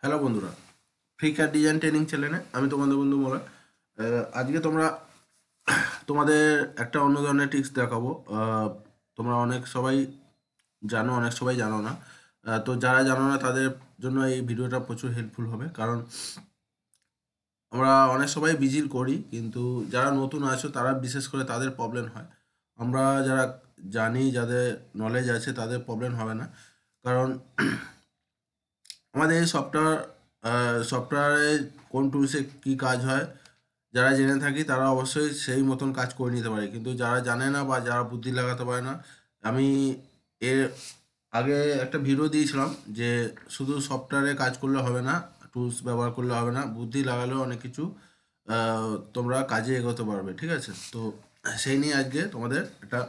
Hello বন্ধুরা, FreeCAD design training চ্যানেলে আমি তোমাদের বন্ধু মোরা। আজকে তোমাদের একটা অন্য ধরনের টিপস দেখাবো। তোমরা অনেক সবাই জানো, অনেক সবাই জানো না। তো যারা জানো না তাদের জন্য এই ভিডিওটা প্রচুর হেল্পফুল হবে, কারণ আমরা অনেক সবাই ভিজিল করি, কিন্তু যারা নতুন আছো তারা বিশেষ করে তাদের প্রবলেম হয়। আমরা যারা জানি, যাদের নলেজ আছে তাদের প্রবলেম হবে না, কারণ আমাদের এই সফটওয়্যারে কোন টুলসে কী কাজ হয় যারা জেনে থাকি তারা অবশ্যই সেই মতন কাজ করে নিতে পারে, কিন্তু যারা জানে না বা যারা বুদ্ধি লাগাতে পারে না, আমি এর আগে একটা ভিডিও দিয়েছিলাম যে শুধু সফটওয়্যারে কাজ করলে হবে না, টুলস ব্যবহার করলে হবে না, বুদ্ধি লাগালেও অনেক কিছু তোমরা কাজে এগোতে পারবে। ঠিক আছে, তো সেই নিয়ে আজকে তোমাদের একটা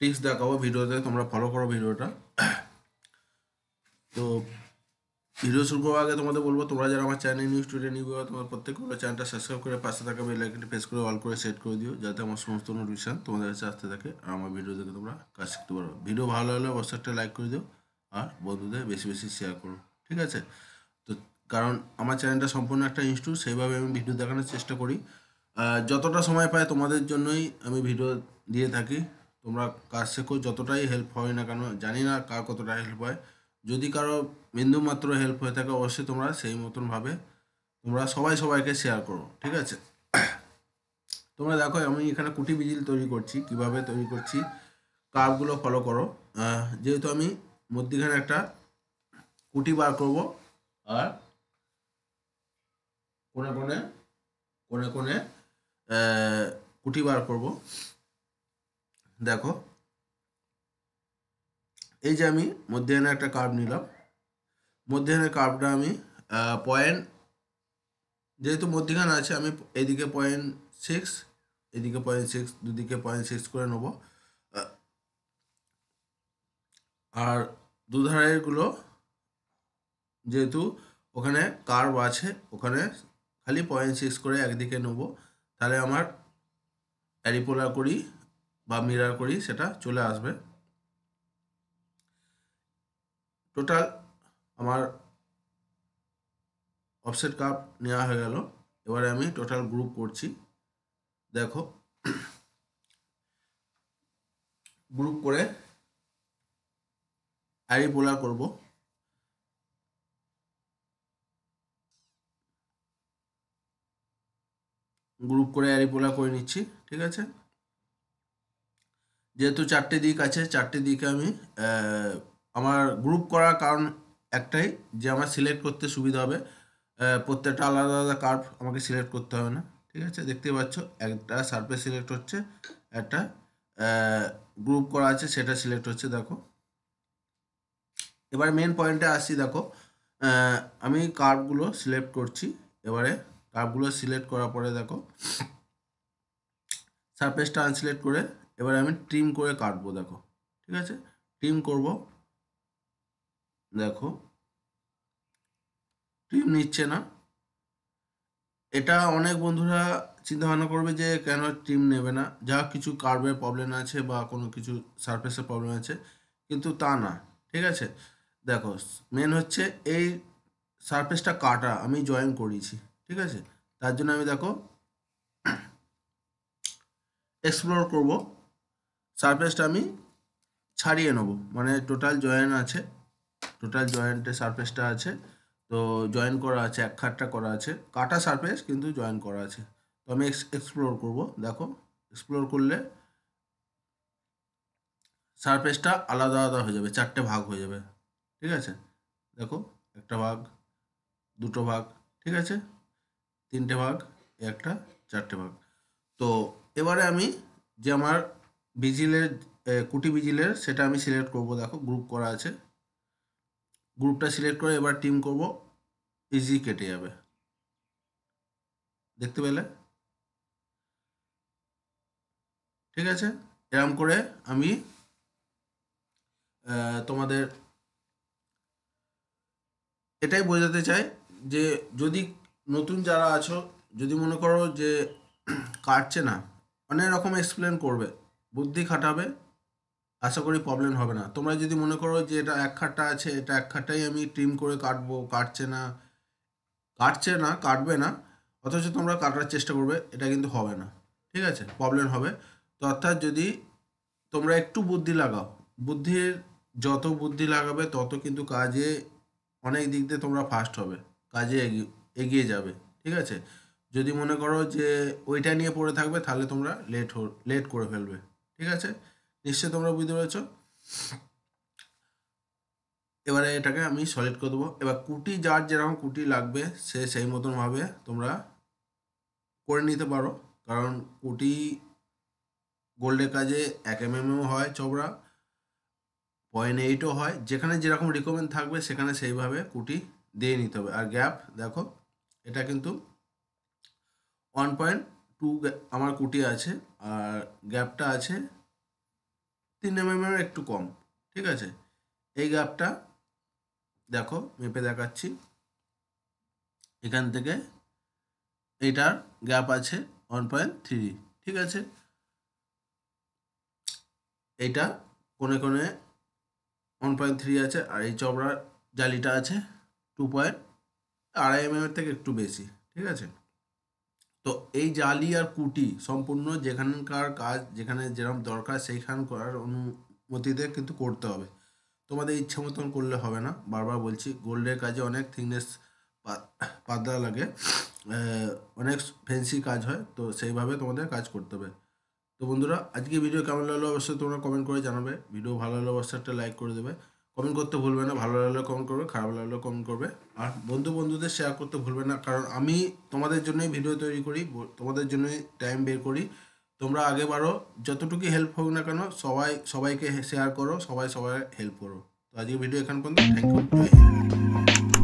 টিপস দেখাবো ভিডিওতে, তোমরা ফলো করো ভিডিওটা। তো ভিডিও শুরু করার আগে তোমাদের বলবো, তোমরা যারা আমার চ্যানেল নিউ স্টুডেন্ট নিউ তোমার প্রত্যেকগুলো চ্যানেলটা সাবস্ক্রাইব করে পাশে থাকা বেল আইকনটি প্রেস করে অল করে সেট করে দিও, যাতে আমার সমস্ত নোটিফিকেশন তোমাদের কাছে আসতে থাকে আর আমার ভিডিও দেখে তোমরা কাজ শিখতে পারো। ভিডিও ভালো হলে অবশ্যই একটা লাইক করে দিও আর বন্ধুদের বেশি বেশি শেয়ার করো। ঠিক আছে, তো কারণ আমার চ্যানেলটা সম্পূর্ণ একটা ইনস্টিটিউট, সেইভাবে আমি ভিডিও দেখানোর চেষ্টা করি। যতটা সময় পাই তোমাদের জন্যই আমি ভিডিও দিয়ে থাকি। তোমরা কাজ শেখো, যতটাই হেল্প হয় না কেন, জানি না কার কতটা হেল্প হয়। যদি কারো বিন্দুমাত্র হেল্প হয়ে থাকে অবশ্যই তোমরা সেই মতনভাবে তোমরা সবাই সবাইকে শেয়ার করো। ঠিক আছে, তোমরা দেখো আমি এখানে কুটি বিজিল তৈরি করছি, কিভাবে তৈরি করছি কার্ভগুলো ফলো করো। যেহেতু আমি মধ্যিখানে একটা কুটি বার করব আর কোণে কোণে কোণে কোণে কুটি বার করব। দেখো, এই যে আমি মধ্যিখানে একটা কার্ভ নিলাম, মধ্যিখানের কার্ভটা আমি পয়েন্ট, যেহেতু মধ্যিখানে আছে আমি এদিকে 0.6, এদিকে 0.6, দুদিকে 0.6 করে নেবো। আর দুধারেরগুলো যেহেতু ওখানে কার্ভ আছে, ওখানে খালি 0.6 করে একদিকে নেবো, তাহলে আমার অ্যারিপোলার করি বা মিরার করি সেটা চলে আসবে। টোটাল আমার অফসেট কার্ভ নেওয়া হয়ে গেল। এবারে আমি টোটাল গ্রুপ করছি। দেখো, গ্রুপ করে অ্যারিপোলার করব। গ্রুপ করে অ্যারিপোলার করে নিচ্ছি। ঠিক আছে, যেহেতু চারটে দিক আছে, চারটে দিকে আমি আমার গ্রুপ করার কারণ একটাই, যে আমার সিলেক্ট করতে সুবিধা হবে। প্রত্যেকটা আলাদা আলাদা কার্ভ আমাকে সিলেক্ট করতে হবে না। ঠিক আছে, দেখতে পাচ্ছ একটা সারফেস সিলেক্ট হচ্ছে, একটা গ্রুপ করা আছে সেটা সিলেক্ট হচ্ছে। দেখো, এবার মেন পয়েন্টে আসছি। দেখো, আমি কার্ভগুলো সিলেক্ট করছি। এবারে কার্ভগুলো সিলেক্ট করার পরে দেখো সারফেসটা আনসিলেক্ট করে এবারে আমি ট্রিম করে কাটবো। দেখো, ঠিক আছে, ট্রিম করব। দেখো, ট্রিম নিচ্ছে না। এটা অনেক বন্ধুরা চিন্তা ভাবনা করবে যে কেন ট্রিম নেবে না, যা কিছু কার্ভের প্রবলেম আছে বা কোনো কিছু সারফেসের প্রবলেম আছে, কিন্তু তা না। ঠিক আছে, দেখো মেন হচ্ছে এই সারফেসটা কাটা আমি জয়েন করিয়েছি। ঠিক আছে, তার জন্য আমি দেখো এক্সপ্লোর করব, সারফেসটা আমি ছাড়িয়ে নেব, মানে টোটাল জয়েন আছে, টোটাল জয়েন্টে সারফেসটা আছে, তো জয়েন করা আছে, এক খাটটা করা আছে, কাটা সারফেস কিন্তু জয়েন করা আছে। তো আমি এক্সপ্লোর করব। দেখো, এক্সপ্লোর করলে সারফেসটা আলাদা আলাদা হয়ে যাবে, চারটে ভাগ হয়ে যাবে। ঠিক আছে, দেখো, একটা ভাগ, দুটো ভাগ, ঠিক আছে, তিনটে ভাগ, একটা, চারটে ভাগ। তো এবারে আমি যে আমার ভিজিলের কুটি ভিজিলের সেটা আমি সিলেক্ট করব। দেখো, গ্রুপ করা আছে, গ্রুপটা সিলেক্ট করে এবার টিম করব, ইজি কেটে যাবে। দেখতে পেলে? ঠিক আছে, এরম করে আমি তোমাদের এটাই বোঝাতে চাই যে যদি নতুন যারা আছো, যদি মনে করো যে কাটছে না, অনেক রকম এক্সপ্লেন করবে, বুদ্ধি খাটাবে, আশা করি প্রবলেম হবে না। তোমরা যদি মনে করো যে এটা এক খাটটা আছে, এটা এক খাটটাই আমি ট্রিম করে কাটবো, কাটবে না, অথচ তোমরা কাটার চেষ্টা করবে, এটা কিন্তু হবে না, ঠিক আছে, প্রবলেম হবে। তো অর্থাৎ যদি তোমরা একটু বুদ্ধি লাগাও, যত বুদ্ধি লাগাবে তত কিন্তু কাজে অনেক দিক দিয়ে তোমরা ফাস্ট হবে, কাজে এগিয়ে যাবে, ঠিক আছে। যদি মনে করো যে ওইটা নিয়ে পড়ে থাকবে তাহলে তোমরা লেট করে ফেলবে, ঠিক আছে। নিশ্চয়ই তোমরা বুঝতে পেরেছো। এবারে এটাকে আমি সলিড করে দেবো। এবার কুটি, যার যেরকম কুটি লাগবে সে সেই মতনভাবে তোমরা করে নিতে পারো, কারণ কুটি গোল্ডের কাজে 1 mm হয় চওড়া, 0.8ও হয়, যেখানে যেরকম রিকমেন্ড থাকবে সেখানে সেইভাবে কুটি দিয়ে নিতে হবে। আর গ্যাপ দেখো, এটা কিন্তু 1.2 আমার কুটি আছে, আর গ্যাপটা আছে 3 mm একটু কম, ঠিক আছে। এই গ্যাপটা দেখো মেপে দেখাচ্ছি, এখান থেকে এইটার গ্যাপ আছে 1.3, ঠিক আছে। এইটা কোণে কোণে 1.3 আছে, আর এই চওড়ার জালিটা আছে 2.2 mm থেকে একটু বেশি, ঠিক আছে। তো এই জালি আর কুটি সম্পূর্ণ যেখানকার কাজ, যেখানে যেরকম দরকার সেইখান করার অনুমতিতে কিন্তু করতে হবে। তোমাদের ইচ্ছা মতন করলে হবে না, বারবার বলছি, গোল্ডের কাজে অনেক থিকনেস পাতলা লাগে, অনেক ফ্যান্সি কাজ হয়, তো সেইভাবে তোমাদের কাজ করতে হবে। তো বন্ধুরা, আজকে ভিডিও কেমন লাগলো অবশ্যই তোমরা কমেন্ট করে জানাবে। ভিডিও ভালো লাগলে অবশ্যই একটা লাইক করে দেবে, কমেন্ট করতে ভুলবে না, ভালো লাগলে কমেন্ট করবে, খারাপ লাগলে কমেন্ট করবে, আর বন্ধুদের শেয়ার করতে ভুলবে না, কারণ আমি তোমাদের জন্যই ভিডিও তৈরি করি, তোমাদের জন্যই টাইম বের করি। তোমরা আগে বাড়ো, যতটুকু হেল্প হোক না কেন সবাইকে শেয়ার করো, সবাই হেল্প করো। তো আজকে ভিডিও এখান পর্যন্ত, থ্যাংক ইউ, জয় হিন্দ।